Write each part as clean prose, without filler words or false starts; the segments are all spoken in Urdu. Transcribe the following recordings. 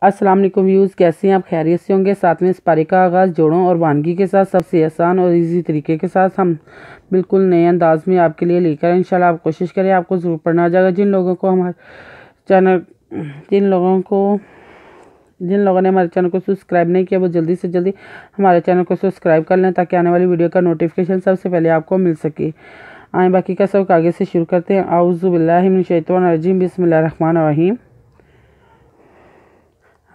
السلام علیکم ویوز، کیسے ہیں آپ؟ خیریت سے ہوں گے۔ ساتھ میں اس پارے کا آغاز جوڑوں اور وانگی کے ساتھ سب سے آسان اور ایزی طریقے کے ساتھ ہم بالکل نئے انداز میں آپ کے لیے لے کر انشاءاللہ آپ کوشش کریں، آپ کو ضرور پڑھنا آ جائے گا۔ جن لوگوں نے ہمارے چینل کو سبسکرائب نہیں کیا وہ جلدی سے جلدی ہمارے چینل کو سبسکرائب کر لیں تاکہ آنے والی ویڈیو کا نوٹیفیکیشن سب سے پہلے آپ کو مل سکے۔ آئیں باقی کا سبق آگے سے شروع کرتے ہیں۔ اعوذ باللہ من الشیطان الرجیم، بسم اللہ الرحمن الرحیم۔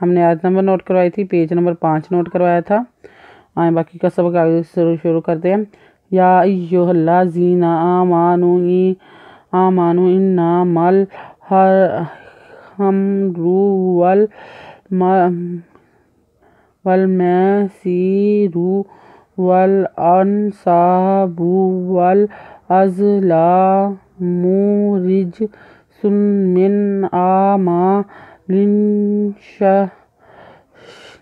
ہم نے آیت نمبر نوٹ کروائی تھی، پیج نمبر 5 نوٹ کروایا تھا۔ آئیں باقی کا سبق آگے سے شروع کرتے ہیں۔ یا ایھا الذین آمنوا انما الخمر والمیسر والانصاب والازلام رجس من اعمال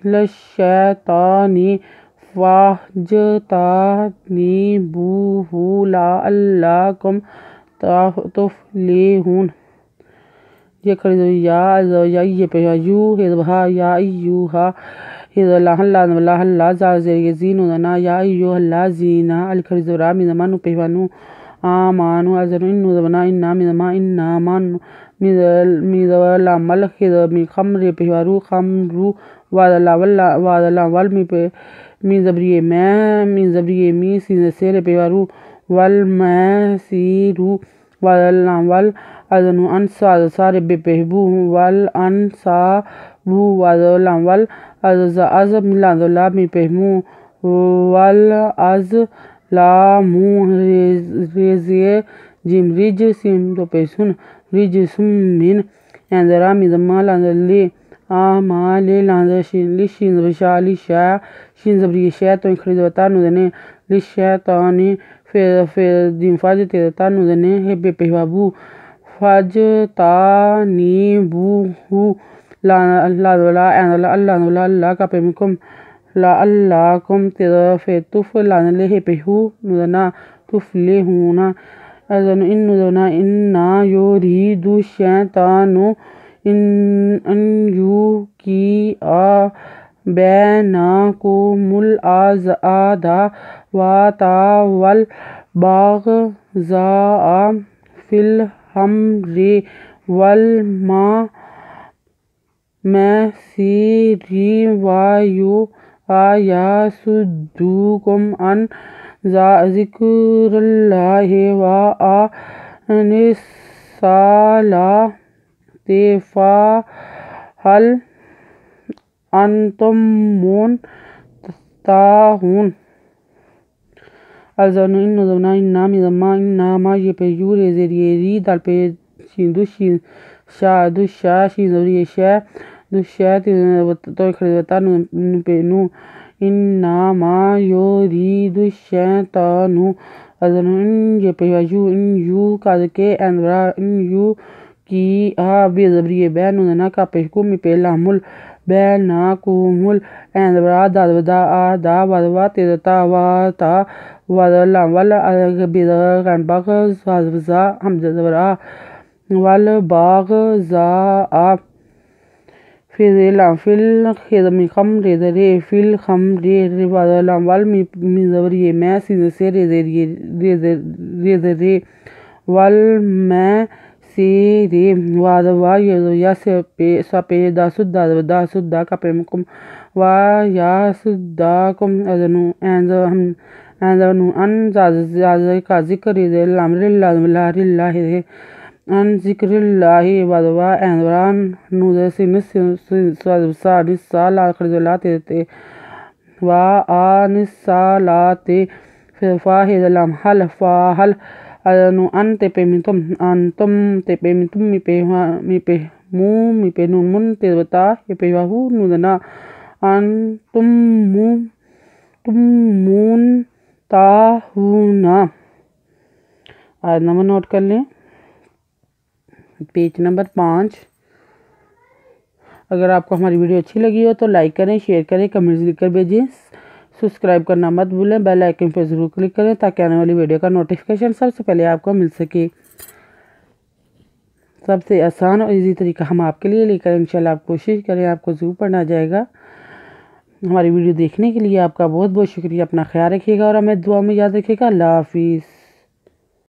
الشیطان فاجتنبوہ لعلکم تفلحون۔ یہ کھڑی زبر یا یہ پہ یو یا ایوہا اللہ اللہ اللہ زیر یزین ودنا یا ایوہ اللہ زینا علی کھڑی زبر آمین پیوانو آمانو ازن انو زبنا انا انامان میزور لامل خضر خمر پیوارو خمرو وادلام والمی پہ میزبری می سیر پیوارو والمیسیرو وادلام والازنو انصاد سارے بے پہبو والانصابو وادلام والازم لامی پہمو والازلامو ریزے جیم رجسم تو پیسون رجسم من اندرامی زمان لاندلی آمالی لاندشین لشین زبشا لشا شین زبری شیطان کھڑی زبتانو دنے لشیطانی فیر دین فاجت تانو دنے بے پہوابو فاجتنبوہ اللہ کا پیمکم لعلکم تفلحون پیہو ندنا تفلحون اذن انو دنا انا یرید الشیطان ان یوقع بینکم العداوۃ والبغضاء فی الخمر والمیسر ویصدکم عن ذکر اللہ وعن الصلاۃ فہل انتم منتہون۔ الزن انو زبنا انامی زما انما یہ پہ یو ریزے ری دال پہ شین دوشین شا شین زبری شا دوشا تو کھڑی زبتانو پہ نو انما یرید الشیطان الزن ان یہ پہ یو کاز کے اندرا ان یو کی بے زبری بینو دنا کا پہ حکومی پہ لامل بینکم اندرا دا وادوات تا واتا وادلام والبغضاء بغضا حمزہ زبرا والبغضاء فی الخمر فی الخمر وادلام والمی زبری میں سین ریزے والمیسر وادوا یا سپے دا سدا کا پیمکم ویصدکم اذنو ان کا ذکر الامر اللہ ان ذکر اللہ وادوا اندران نوزن سال خرجلات وعن الصلاۃ فاہد لام حل فاحل اذنو انت پیمنتم انتم تے پیمنتم می پہ نون من تے بتا یہ پہ واہو نودنا انتم منتہون۔ آیت نمبر نوٹ کر لیں، پیج نمبر 5۔ اگر آپ کو ہماری ویڈیو اچھی لگی ہو تو لائک کریں، شیئر کریں، کمنٹس لکھ کر بھیجیں، سبسکرائب کرنا مت بھولیں، بیل آئیکن پہ ضرور کلک کریں تاکہ آنے والی ویڈیو کا نوٹیفیکیشن سب سے پہلے آپ کو مل سکے۔ سب سے آسان اور ایزی طریقہ ہم آپ کے لیے لے کر انشاءاللہ آپ کوشش کریں، آپ کو ضرور پڑھنا جائے گا۔ ہماری ویڈیو دیکھنے کے لیے آپ کا بہت بہت شکریہ، اپنا خیال رکھیے گا اور ہمیں دعا میں یاد رکھیے گا۔ اللہ حافظ۔